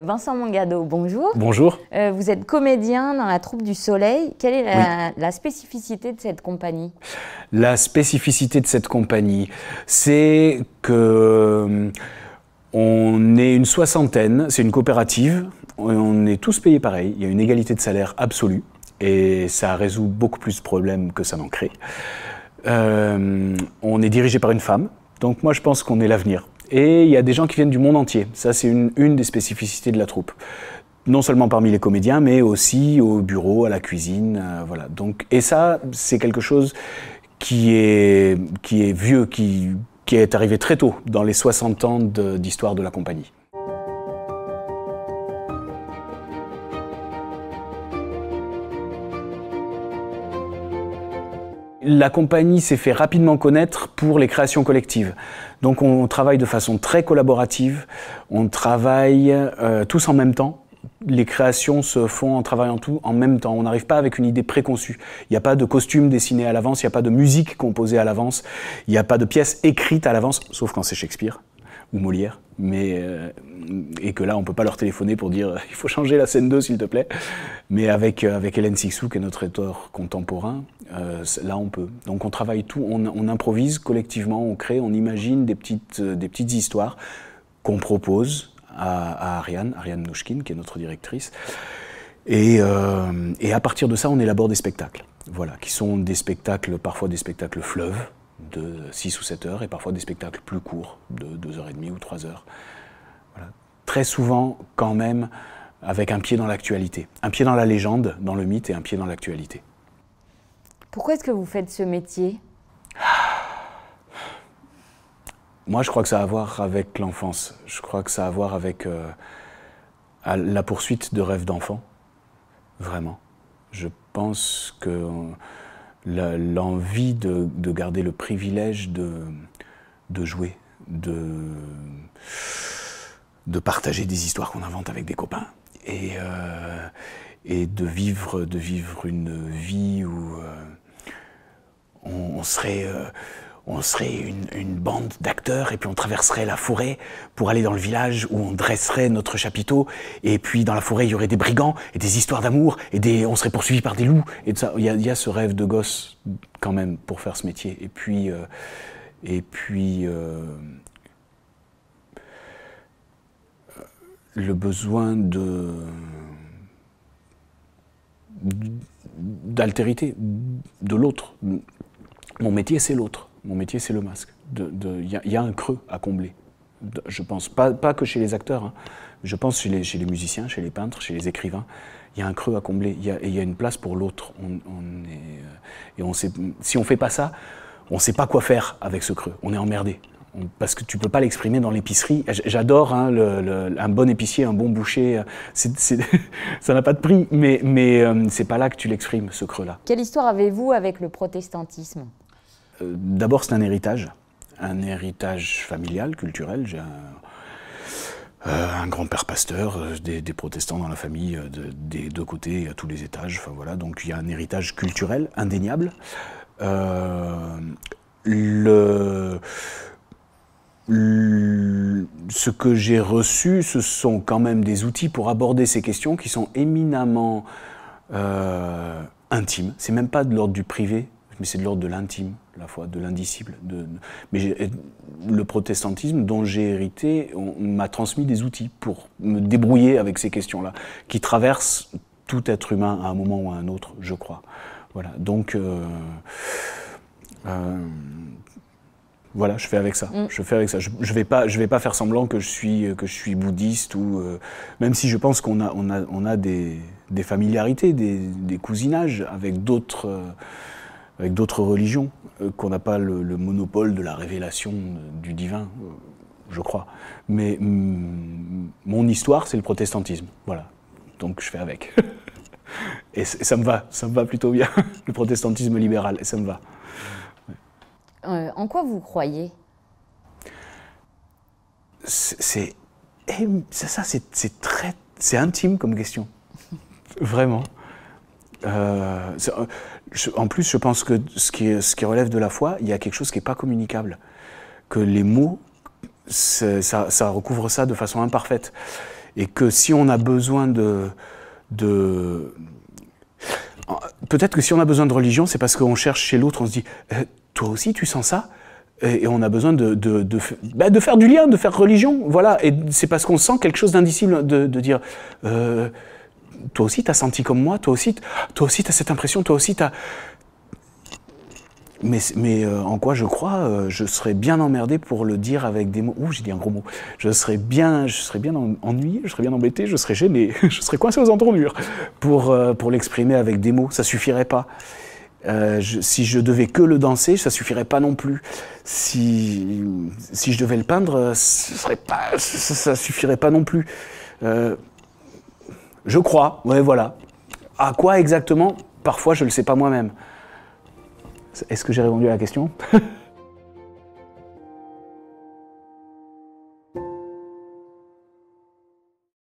Vincent Mangado, bonjour. Bonjour. Vous êtes comédien dans la troupe du Soleil. Quelle est la spécificité de cette compagnie? La spécificité de cette compagnie, c'est que on est une soixantaine, c'est une coopérative, on est tous payés pareil, il y a une égalité de salaire absolue et ça résout beaucoup plus de problèmes que ça n'en crée. On est dirigé par une femme, donc moi je pense qu'on est l'avenir. Et il y a des gens qui viennent du monde entier. Ça, c'est une des spécificités de la troupe. Non seulement parmi les comédiens, mais aussi au bureau, à la cuisine. Voilà. Donc, et ça, c'est quelque chose qui est vieux, qui est arrivé très tôt, dans les 60 ans d'histoire de la compagnie. La compagnie s'est fait rapidement connaître pour les créations collectives. Donc on travaille de façon très collaborative, on travaille tous en même temps. Les créations se font en travaillant tout en même temps. On n'arrive pas avec une idée préconçue. Il n'y a pas de costume dessiné à l'avance, il n'y a pas de musique composée à l'avance, il n'y a pas de pièce écrite à l'avance, sauf quand c'est Shakespeare ou Molière. Et que là, on ne peut pas leur téléphoner pour dire « il faut changer la scène 2, s'il te plaît ». Mais avec Hélène Sixou, qui est notre auteur contemporain, là, on peut. Donc on travaille tout, on improvise collectivement, on crée, on imagine des petites histoires qu'on propose à Ariane Mnouchkine, qui est notre directrice. Et à partir de ça, on élabore des spectacles. Voilà, qui sont des spectacles, parfois des spectacles fleuves, de 6 ou 7 heures, et parfois des spectacles plus courts, de 2h30 ou 3 heures. Voilà. Très souvent, quand même, avec un pied dans l'actualité. Un pied dans la légende, dans le mythe, et un pied dans l'actualité. Pourquoi est-ce que vous faites ce métier? Moi, je crois que ça a à voir avec l'enfance. Je crois que ça a à voir avec la poursuite de rêves d'enfant. Vraiment. Je pense que l'envie de garder le privilège de jouer, de partager des histoires qu'on invente avec des copains et de vivre une vie où on serait une bande d'acteurs et puis on traverserait la forêt pour aller dans le village où on dresserait notre chapiteau et puis dans la forêt il y aurait des brigands et des histoires d'amour et on serait poursuivi par des loups et tout ça. Il y a ce rêve de gosse quand même pour faire ce métier et puis le besoin d'altérité de l'autre. Mon métier c'est l'autre. Mon métier, c'est le masque. Il y a un creux à combler. Je pense, pas que chez les acteurs, hein. Je pense chez les musiciens, chez les peintres, chez les écrivains. Il y a un creux à combler. Il y a une place pour l'autre. Si on ne fait pas ça, on ne sait pas quoi faire avec ce creux. On est emmerdé. Parce que tu ne peux pas l'exprimer dans l'épicerie. J'adore hein, un bon épicier, un bon boucher. Ça n'a pas de prix, mais c'est pas là que tu l'exprimes, ce creux-là. Quelle histoire avez-vous avec le protestantisme ? D'abord, c'est un héritage familial, culturel. J'ai un grand-père pasteur, des protestants dans la famille, des deux côtés, à tous les étages. Enfin, voilà. Donc il y a un héritage culturel indéniable. Ce que j'ai reçu, ce sont quand même des outils pour aborder ces questions qui sont éminemment intimes. C'est même pas de l'ordre du privé, mais c'est de l'ordre de l'intime, la foi, de l'indicible. Mais le protestantisme dont j'ai hérité m'a transmis des outils pour me débrouiller avec ces questions-là, qui traversent tout être humain à un moment ou à un autre, je crois. Voilà, donc voilà, je fais avec ça. Je fais avec ça. Je vais pas faire semblant que je suis bouddhiste ou même si je pense qu'on a des familiarités, des cousinages avec d'autres religions, qu'on n'a pas le monopole de la révélation du divin, je crois. Mais mon histoire, c'est le protestantisme, voilà. Donc je fais avec. Et ça me va plutôt bien, le protestantisme libéral, et ça me va. En quoi vous croyez? C'est intime comme question, vraiment. En plus, je pense que ce qui relève de la foi, il y a quelque chose qui n'est pas communicable. Que les mots, ça recouvre ça de façon imparfaite. Et que si on a besoin peut-être que si on a besoin de religion, c'est parce qu'on cherche chez l'autre, on se dit toi aussi tu sens ça? Et on a besoin de faire du lien, de faire religion, voilà. Et c'est parce qu'on sent quelque chose d'indicible de dire toi aussi t'as senti comme moi, toi aussi t'as cette impression, toi aussi t'as... Mais en quoi je crois, je serais bien emmerdé pour le dire avec des mots. Ouh, j'ai dit un gros mot. Je serais bien ennuyé, je serais bien embêté, je serais gêné, je serais coincé aux entournures pour l'exprimer avec des mots. Ça suffirait pas. Si je devais que le danser, ça suffirait pas non plus. Si je devais le peindre, ça suffirait pas non plus. Je crois, ouais, voilà. À quoi exactement? Parfois, je le sais pas moi-même. Est-ce que j'ai répondu à la question?